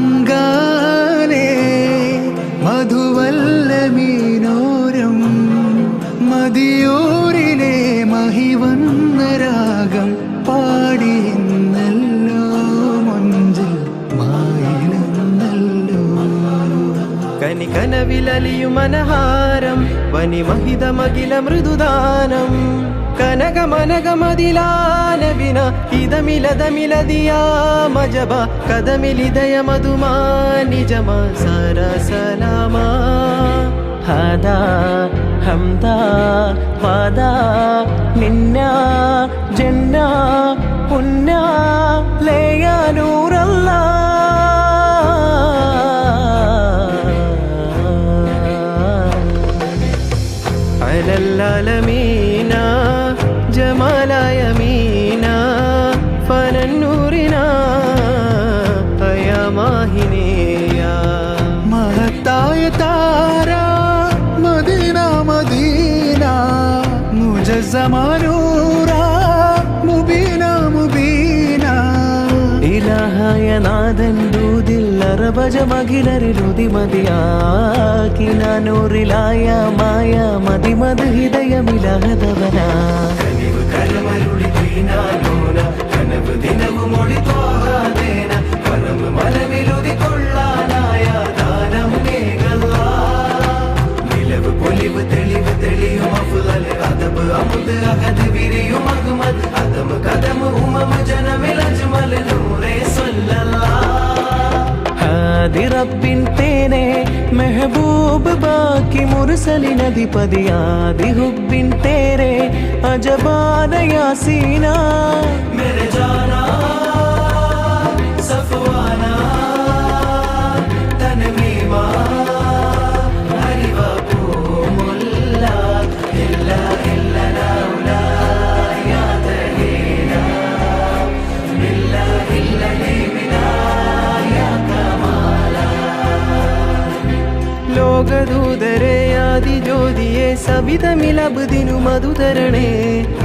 ചുങ്കാനേ മധുവല്ലമീനോരം മതിയൂരിലെ മഹിവന്ന രാഗം പാടിയെന്നല്ലോ മൊഞ്ചിൽ മായിലെന്നല്ലോ കനികനവിലലിയുമനഹാരം വനിമഹിതമഖില മൃദുദാനം കനകമനകമതിലാനവിന ഇതമിലതമിലതിയാ മജബ കദമിലിദയ മധുമാ നിജമ സരസലാമാ ഹദാ ഹംദാ വാദാ നിന്ന ജന്ന പുന്ന ലേയാനൂറല്ലാ അലല്ലാലമീന ജമാലായ മീന ഫനന്നൂറിന അയമാഹിനേയ മഹത്തായ താര മദീന മദീന മുജസ്സമാനൂറ മുബീന മുബീന ഇലാഹായ നാഥൻ ദൂതിൽ അറബജമഖിലരിലുതി മതിയാക്കിന നൂറിലായ മായ മതിമത് ഹൃദയമിലഹദവന കനിവ് കരമരുളി തീനാനോന കനവ് ദിനവും ഒളിത്തോഹാദേന പരമ മലമിലുതി കൊള്ളാനായ ദാനം മേഘല്ല നിലവ് പൊലിവ് തെളിവ് തെളിയും അഫ്ളൽ അദബ് അമുദ് അഹദ് വിരിയും അഹ്മദ് അദം കദം ഉമം ജനമിൽ അജ്മൽ നൂറേ സല്ലല്ലാഹ് റബ്ബിൻ തേനെ മെഹബൂബ് ബാക്കി മുർസലിനധിപതിയാദി ഹുബിൻ തേരെ അജബാന യാസീന മേരെ ജാനാ സഫ്വാനാ തൻമീമാ ഹരിവാ പൂമുല്ല ഇല്ലാ ഇല്ലനാ ഉലാ യാ തഹീനാ ഇല്ലാ ഇല്ലനീ ലോകദൂതരെ ആദിജ്യോതിയെ സവിതമിലബുദിനു മധുതരണേ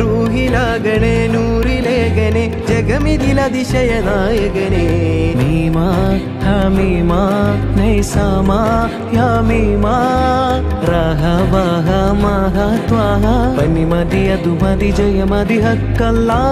റൂഹിലാകണേ നൂറിലേഖനെ ജഗമിതിലതിശയനായകനെ മീമാ ഹമീമാ നൈസാമാ യാമീമാ റഹബഹ മഹത്വഹ പനിമതി അതുമതി ജയമതി ഹക്കല്ലാ